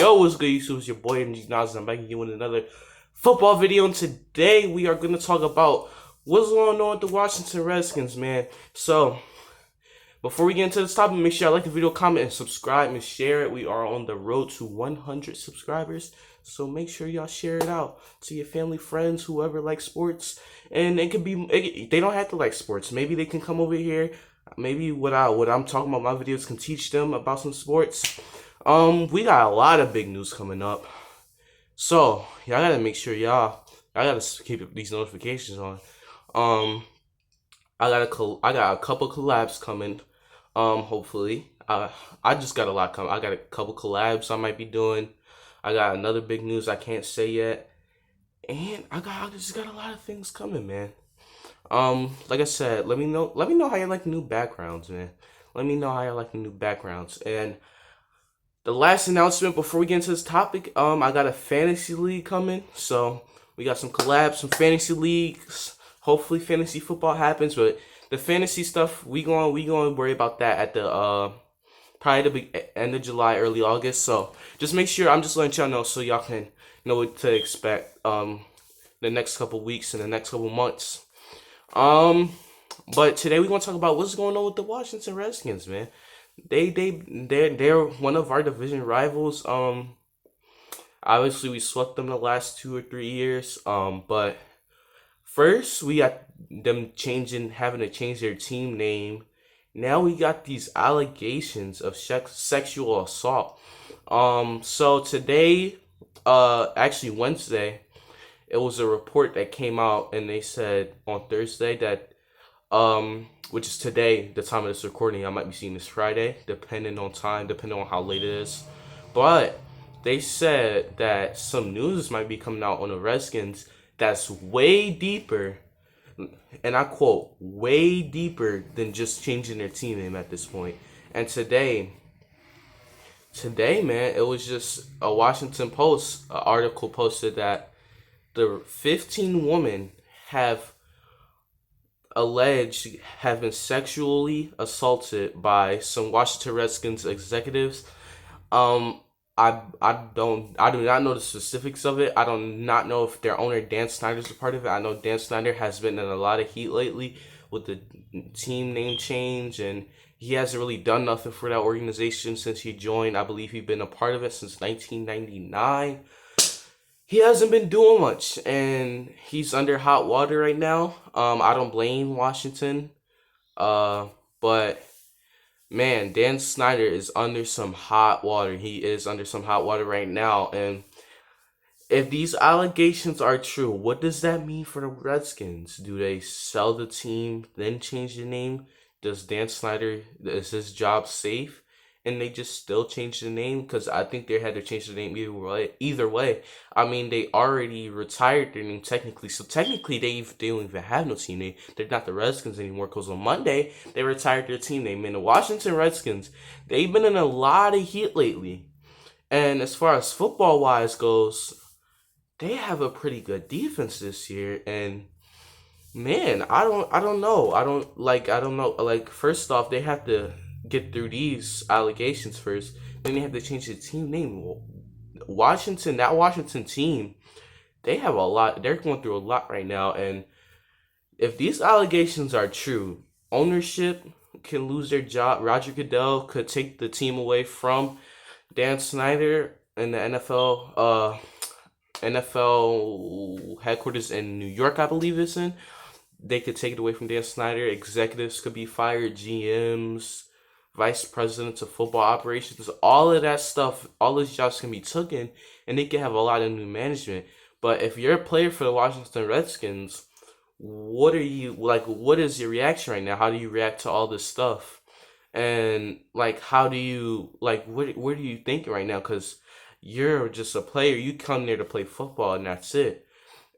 Yo, what's good, YouTube? It's your boy MG Nas, and I'm back again with another football video. And today we are going to talk about what's going on with the Washington Redskins, man. So, before we get into this topic, make sure y'all like the video, comment, and subscribe, and share it. We are on the road to 100 subscribers, so make sure y'all share it out to your family, friends, whoever likes sports. And they don't have to like sports. Maybe they can come over here. Maybe what I'm talking about, my videos can teach them about some sports. We got a lot of big news coming up, so y'all gotta make sure I gotta keep these notifications on. I got a couple collabs coming. Hopefully, I just got a lot coming. I got a couple collabs I might be doing. I got another big news I can't say yet, and I just got a lot of things coming, man. Like I said, let me know how you like the new backgrounds, man. Let me know how you like the new backgrounds. And the last announcement before we get into this topic, I got a fantasy league coming. So we got some collabs, some fantasy leagues. Hopefully fantasy football happens, but the fantasy stuff, we going to worry about that at the probably the end of July, early August. So just make sure, I'm just letting y'all know so y'all can know what to expect the next couple weeks and the next couple months. But today we're gonna talk about what's going on with the Washington Redskins, man. They're one of our division rivals. Obviously we swept them the last 2 or 3 years. But first we got them having to change their team name. Now we got these allegations of sexual assault. So today, actually Wednesday, it was a report that came out, and they said on Thursday that, which is today, the time of this recording, I might be seeing this Friday, depending on time, depending on how late it is. But they said that some news might be coming out on the Redskins that's way deeper, and I quote, way deeper than just changing their team name at this point. And today, man, it was just a Washington Post article posted that the 15 women have been sexually assaulted by some Washington Redskins executives. I do not know the specifics of it. I do not know if their owner Dan Snyder's a part of it. I know Dan Snyder has been in a lot of heat lately with the team name change, and he hasn't really done nothing for that organization since he joined. I believe he's been a part of it since 1999. He hasn't been doing much, and he's under hot water right now. I don't blame Washington, but man, Dan Snyder is under some hot water. He is under some hot water right now, and if these allegations are true, what does that mean for the Redskins? Do they sell the team, then change the name? Is his job safe? And they just still change the name? Because I think they had to change the name either way. I mean, they already retired their name technically. So technically, they don't even have no team name. They're not the Redskins anymore. Because on Monday, they retired their team name. And the Washington Redskins, they've been in a lot of heat lately. And as far as football-wise goes, they have a pretty good defense this year. And man, I don't know. Like, first off, they have to get through these allegations first. Then they have to change the team name. That Washington team, they have a lot. They're going through a lot right now. And if these allegations are true, ownership can lose their job. Roger Goodell could take the team away from Dan Snyder and the NFL headquarters in New York, I believe it's in. They could take it away from Dan Snyder. Executives could be fired. GMs, vice presidents of football operations, all of that stuff, all those jobs can be taken, and they can have a lot of new management. But if you're a player for the Washington Redskins, what is your reaction right now? How do you react to all this stuff? And how do you what are you thinking right now? Because you're just a player. You come there to play football, and that's it.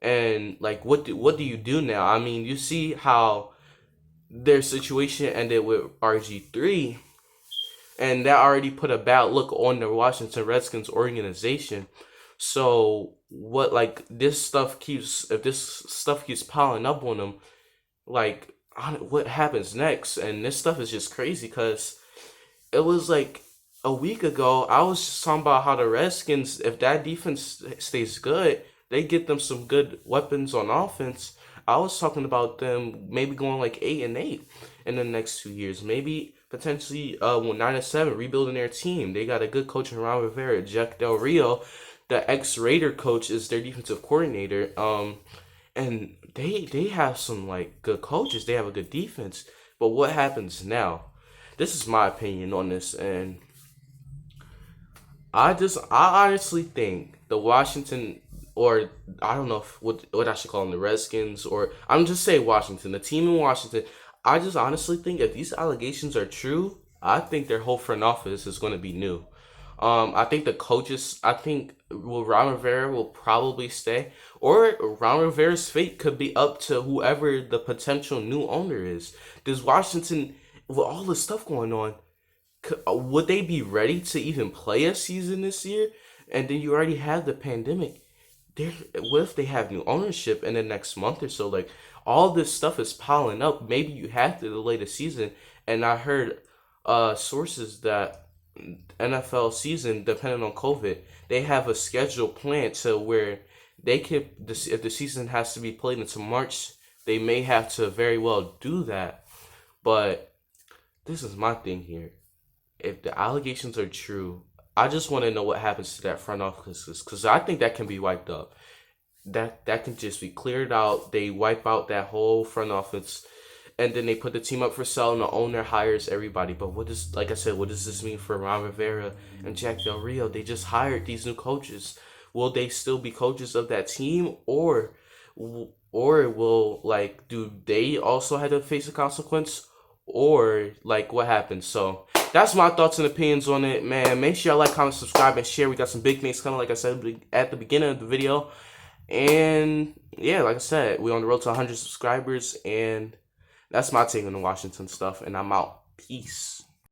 And what do you do now? I mean, you see how their situation ended with RG3, and that already put a bad look on the Washington Redskins organization. So if this stuff keeps piling up on them, what happens next? And this stuff is just crazy because it was a week ago, I was just talking about how the Redskins, if that defense stays good, they get them some good weapons on offense. I was talking about them maybe going like 8-8 in the next 2 years, maybe potentially 9-7, rebuilding their team. They got a good coach in Ron Rivera. Jack Del Rio, the ex-Raider coach, is their defensive coordinator. And they have some like good coaches. They have a good defense. But what happens now? This is my opinion on this, and I honestly think the Washington, or I don't know if, what I should call them, the Redskins, or I'm just saying Washington, the team in Washington. I just honestly think if these allegations are true, I think their whole front office is going to be new. I think the coaches, I think Ron Rivera will probably stay, or Ron Rivera's fate could be up to whoever the potential new owner is. Does Washington, with all this stuff going on, would they be ready to even play a season this year? And then you already have the pandemic. There, what if they have new ownership in the next month or so? Like all this stuff is piling up. Maybe you have to delay the season. And I heard sources that NFL season, depending on COVID, they have a schedule planned to where they could, if the season has to be played into March, they may have to very well do that. But this is my thing here. If the allegations are true, I just want to know what happens to that front office, because I think that can be wiped up. That can just be cleared out. They wipe out that whole front office, and then they put the team up for sale, and the owner hires everybody. But what does, like I said, what does this mean for Ron Rivera and Jack Del Rio? They just hired these new coaches. Will they still be coaches of that team, or will, like, do they also have to face a consequence, or like what happens? So that's my thoughts and opinions on it, man. Make sure y'all like, comment, subscribe, and share. We got some big things coming, like I said at the beginning of the video. And yeah, like I said, we're on the road to 100 subscribers, and that's my take on the Washington stuff. And I'm out. Peace.